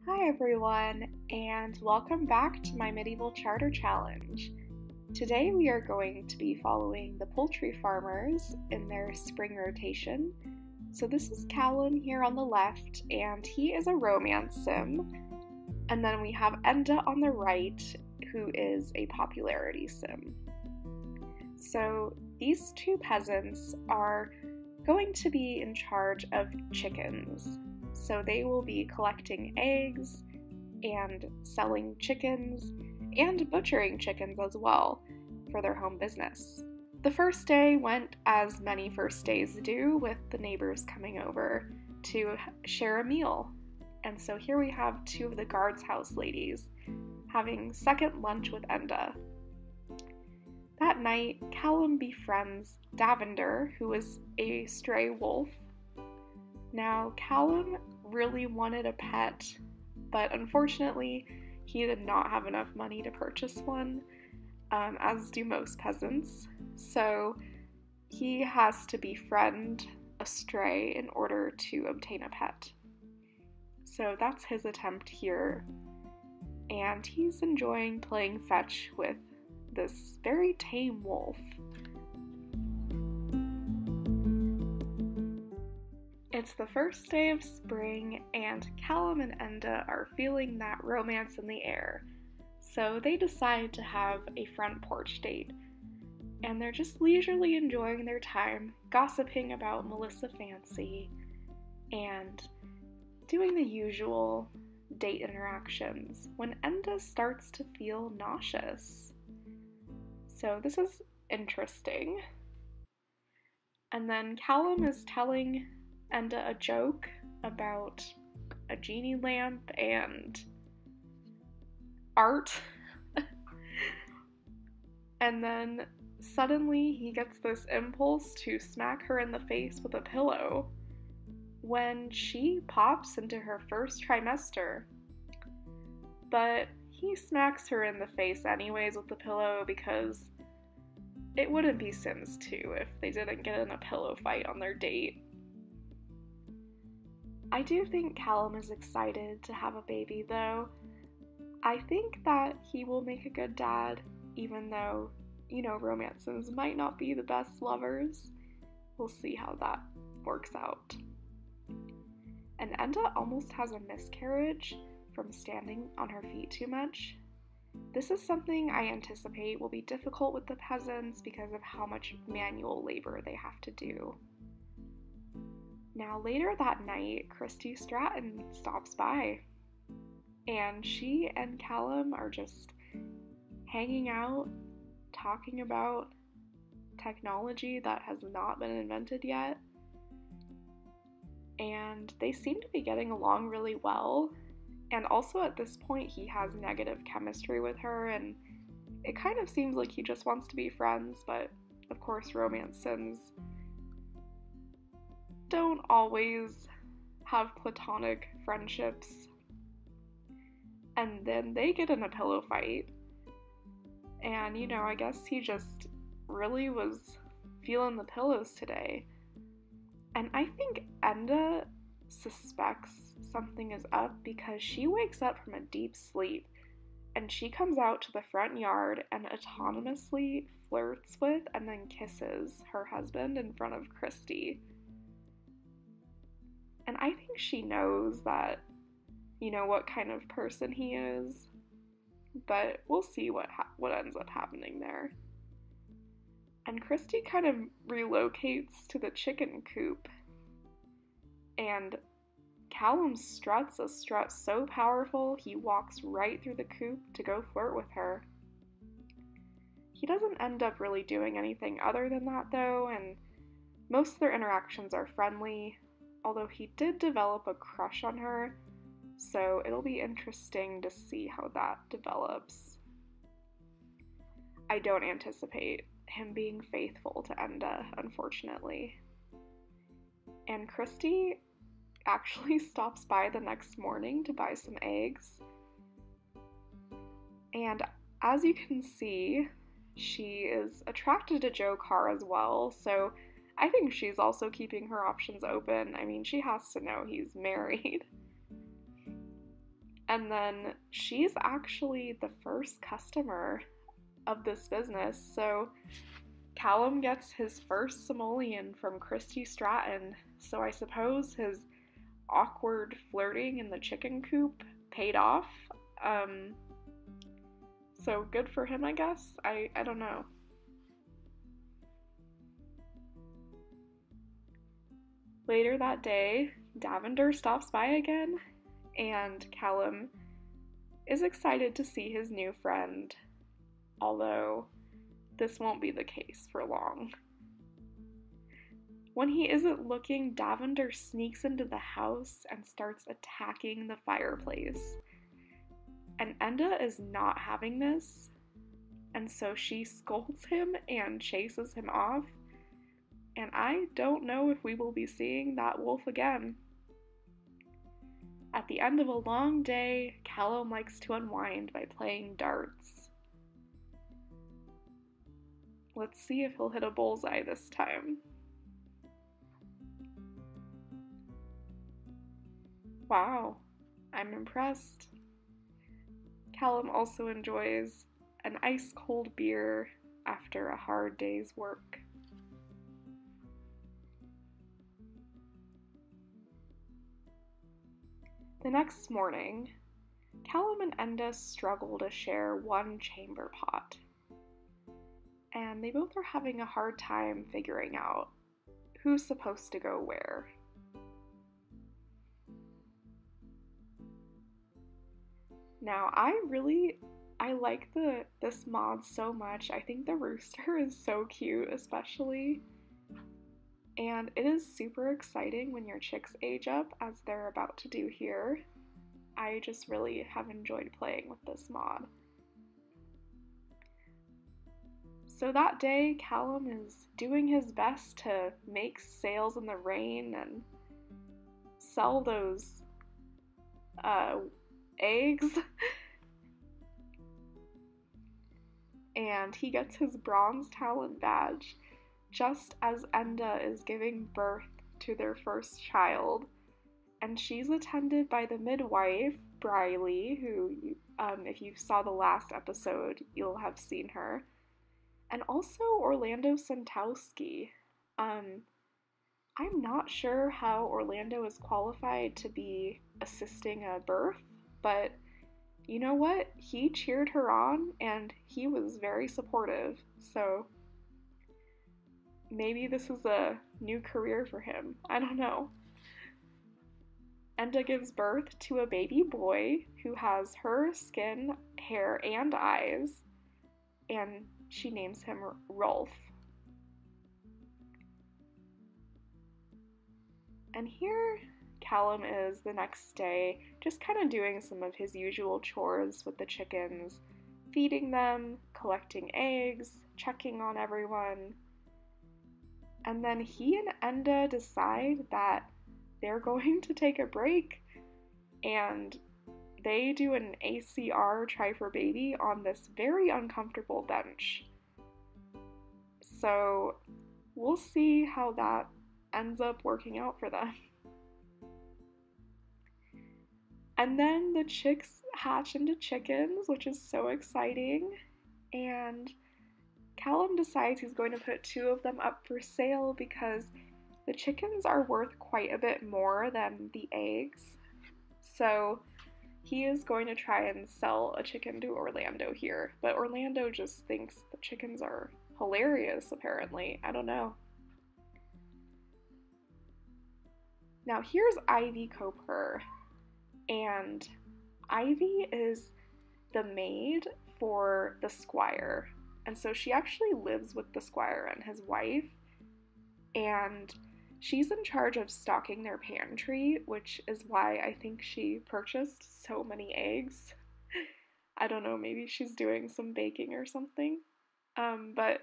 Hi everyone, and welcome back to my Medieval Charter Challenge. Today we are going to be following the poultry farmers in their spring rotation. So this is Callum here on the left, and he is a romance sim. And then we have Enda on the right, who is a popularity sim. So these two peasants are going to be in charge of chickens. So they will be collecting eggs and selling chickens and butchering chickens as well for their home business. The first day went as many first days do, with the neighbors coming over to share a meal. And so here we have two of the guards house ladies having second lunch with Enda. That night, Callum befriends Davender, who is a stray wolf. Now, Callum really wanted a pet, but unfortunately, he did not have enough money to purchase one, as do most peasants. So he has to befriend a stray in order to obtain a pet. So that's his attempt here, and he's enjoying playing fetch with this very tame wolf. It's the first day of spring, and Callum and Enda are feeling that romance in the air, so they decide to have a front porch date. And they're just leisurely enjoying their time, gossiping about Melissa Fancy, and doing the usual date interactions when Enda starts to feel nauseous. So this is interesting. And then Callum is telling Enda a joke about a genie lamp and art. And then suddenly he gets this impulse to smack her in the face with a pillow when she pops into her first trimester. But he smacks her in the face anyways with the pillow because it wouldn't be Sims 2 if they didn't get in a pillow fight on their date. I do think Callum is excited to have a baby, though. I think that he will make a good dad, even though, romance sims might not be the best lovers. We'll see how that works out. And Enda almost has a miscarriage from standing on her feet too much. This is something I anticipate will be difficult with the peasants because of how much manual labor they have to do. Now, later that night, Christy Stratton stops by, and she and Callum are just hanging out, talking about technology that has not been invented yet, and they seem to be getting along really well. And also at this point, he has negative chemistry with her, and it kind of seems like he just wants to be friends, but of course, romance sims don't always have platonic friendships. And then they get in a pillow fight. And, I guess he just really was feeling the pillows today. And I think Enda suspects something is up because she wakes up from a deep sleep and she comes out to the front yard and autonomously flirts with and then kisses her husband in front of Christy. And I think she knows that, what kind of person he is, but we'll see what ends up happening there. And Christy kind of relocates to the chicken coop, and Callum struts a strut so powerful he walks right through the coop to go flirt with her. He doesn't end up really doing anything other than that though, and most of their interactions are friendly, although he did develop a crush on her, so it'll be interesting to see how that develops. I don't anticipate him being faithful to Enda, unfortunately. And Christy actually stops by the next morning to buy some eggs. And as you can see, she is attracted to Joe Carr as well, so I think she's also keeping her options open. I mean, she has to know he's married. And then she's actually the first customer of this business. So Callum gets his first simoleon from Christy Stratton. So I suppose his awkward flirting in the chicken coop paid off. So good for him, I guess. I don't know. Later that day, Davender stops by again, and Callum is excited to see his new friend, although this won't be the case for long. When he isn't looking, Davender sneaks into the house and starts attacking the fireplace. And Enda is not having this, and so she scolds him and chases him off, and I don't know if we will be seeing that wolf again. At the end of a long day, Callum likes to unwind by playing darts. Let's see if he'll hit a bullseye this time. Wow, I'm impressed. Callum also enjoys an ice-cold beer after a hard day's work. The next morning, Callum and Enda struggle to share one chamber pot, and they both are having a hard time figuring out who's supposed to go where. Now, I like this mod so much. I think the rooster is so cute, especially. And it is super exciting when your chicks age up, as they're about to do here. I just really have enjoyed playing with this mod. So that day, Callum is doing his best to make sales in the rain and sell those eggs. And he gets his bronze talent badge just as Enda is giving birth to their first child. And she's attended by the midwife, Briley, who, if you saw the last episode, you'll have seen her. And also Orlando Santowski. I'm not sure how Orlando is qualified to be assisting a birth, but you know what? He cheered her on, and he was very supportive, so maybe this is a new career for him. I don't know. Enda gives birth to a baby boy who has her skin, hair, and eyes, and she names him Rolf. And here Callum is the next day, just kind of doing some of his usual chores with the chickens, feeding them, collecting eggs, checking on everyone. And then he and Enda decide that they're going to take a break, and they do an ACR try for baby on this very uncomfortable bench. So we'll see how that ends up working out for them. And then the chicks hatch into chickens, which is so exciting, and Callum decides he's going to put 2 of them up for sale because the chickens are worth quite a bit more than the eggs. So he is going to try and sell a chicken to Orlando here, but Orlando just thinks the chickens are hilarious, apparently. I don't know. Now here's Ivy Coper, and Ivy is the maid for the squire, and so she actually lives with the squire and his wife, and she's in charge of stocking their pantry, which is why I think she purchased so many eggs. I don't know, maybe she's doing some baking or something. But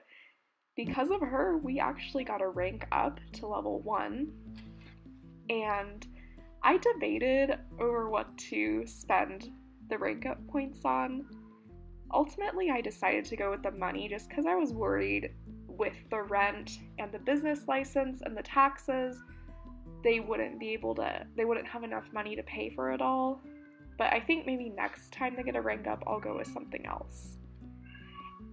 because of her, we actually got a rank up to level 1. And I debated over what to spend the rank up points on. Ultimately, I decided to go with the money just because I was worried with the rent and the business license and the taxes, they wouldn't have enough money to pay for it all. but I think maybe next time they get a rank up, I'll go with something else.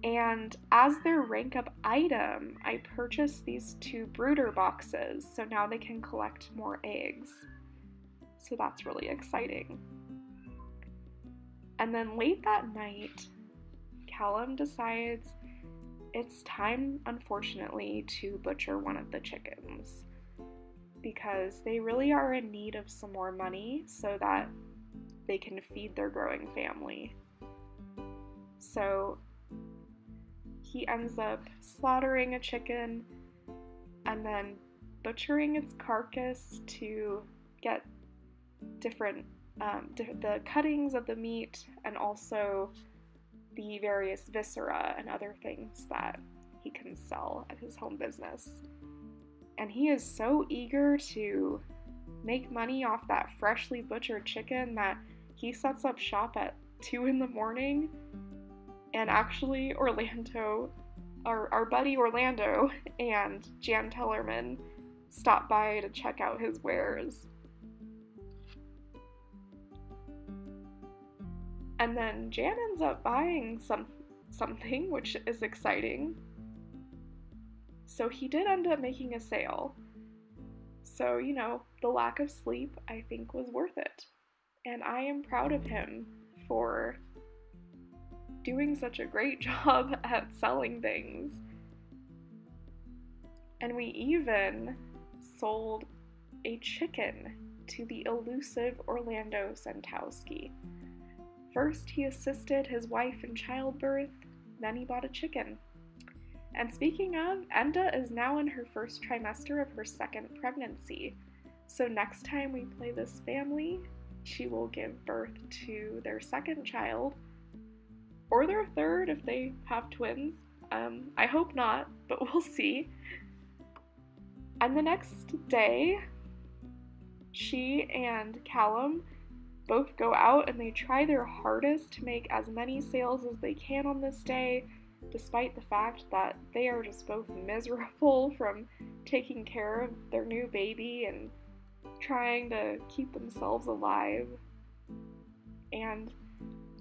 And as their rank up item, I purchased these 2 brooder boxes, so now they can collect more eggs. So that's really exciting. And then late that night, Callum decides it's time, unfortunately, to butcher one of the chickens because they really are in need of some more money so that they can feed their growing family. So he ends up slaughtering a chicken and then butchering its carcass to get different the cuttings of the meat and also the various viscera and other things that he can sell at his home business. And he is so eager to make money off that freshly butchered chicken that he sets up shop at 2 in the morning. And actually, Orlando, our buddy Orlando and Jan Tellerman stop by to check out his wares. And then Jan ends up buying something, which is exciting. So he did end up making a sale. So, you know, the lack of sleep, I think, was worth it. And I am proud of him for doing such a great job at selling things. And we even sold a chicken to the elusive Orlando Sentowski. First, he assisted his wife in childbirth, then he bought a chicken. And speaking of, Enda is now in her first trimester of her 2nd pregnancy. So next time we play this family, she will give birth to their 2nd child, or their 3rd if they have twins. I hope not, but we'll see. And the next day, she and Callum both go out and they try their hardest to make as many sales as they can on this day, despite the fact that they are just both miserable from taking care of their new baby and trying to keep themselves alive. And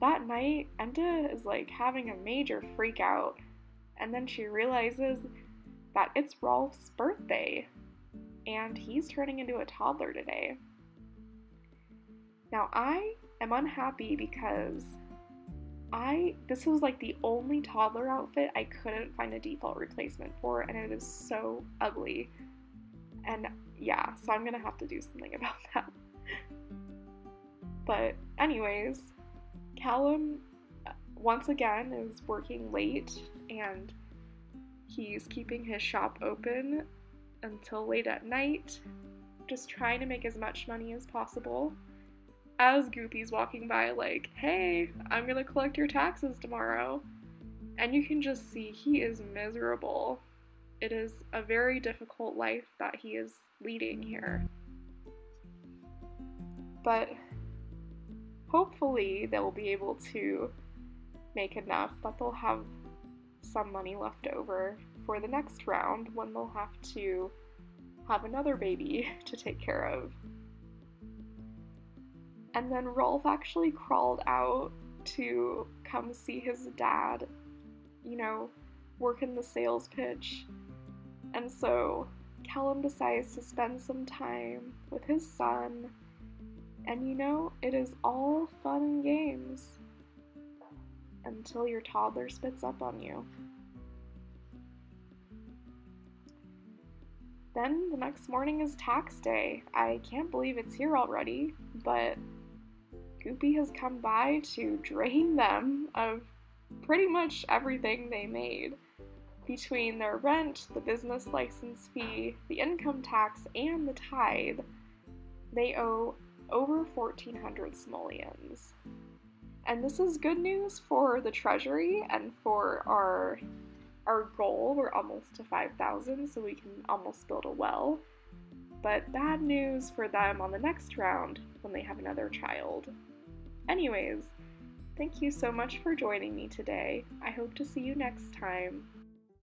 that night, Enda is like having a major freak out, and then she realizes that it's Rolf's birthday, and he's turning into a toddler today. Now, I am unhappy because this was like the only toddler outfit I couldn't find a default replacement for, and it is so ugly. And yeah, so I'm gonna have to do something about that. But anyways, Callum once again is working late, and he's keeping his shop open until late at night, just trying to make as much money as possible. As Goopy's walking by like, hey, I'm gonna collect your taxes tomorrow. And you can just see he is miserable. It is a very difficult life that he is leading here. But hopefully they'll be able to make enough that they'll have some money left over for the next round when they'll have to have another baby to take care of. And then Rolf actually crawled out to come see his dad, you know, work in the sales pitch. And so Callum decides to spend some time with his son. And you know, it is all fun and games until your toddler spits up on you. Then the next morning is tax day. I can't believe it's here already, but Goopy has come by to drain them of pretty much everything they made. Between their rent, the business license fee, the income tax, and the tithe, they owe over 1,400 simoleons. And this is good news for the treasury and for our goal. We're almost to 5,000, so we can almost build a well. But bad news for them on the next round when they have another child. Anyways, thank you so much for joining me today. I hope to see you next time.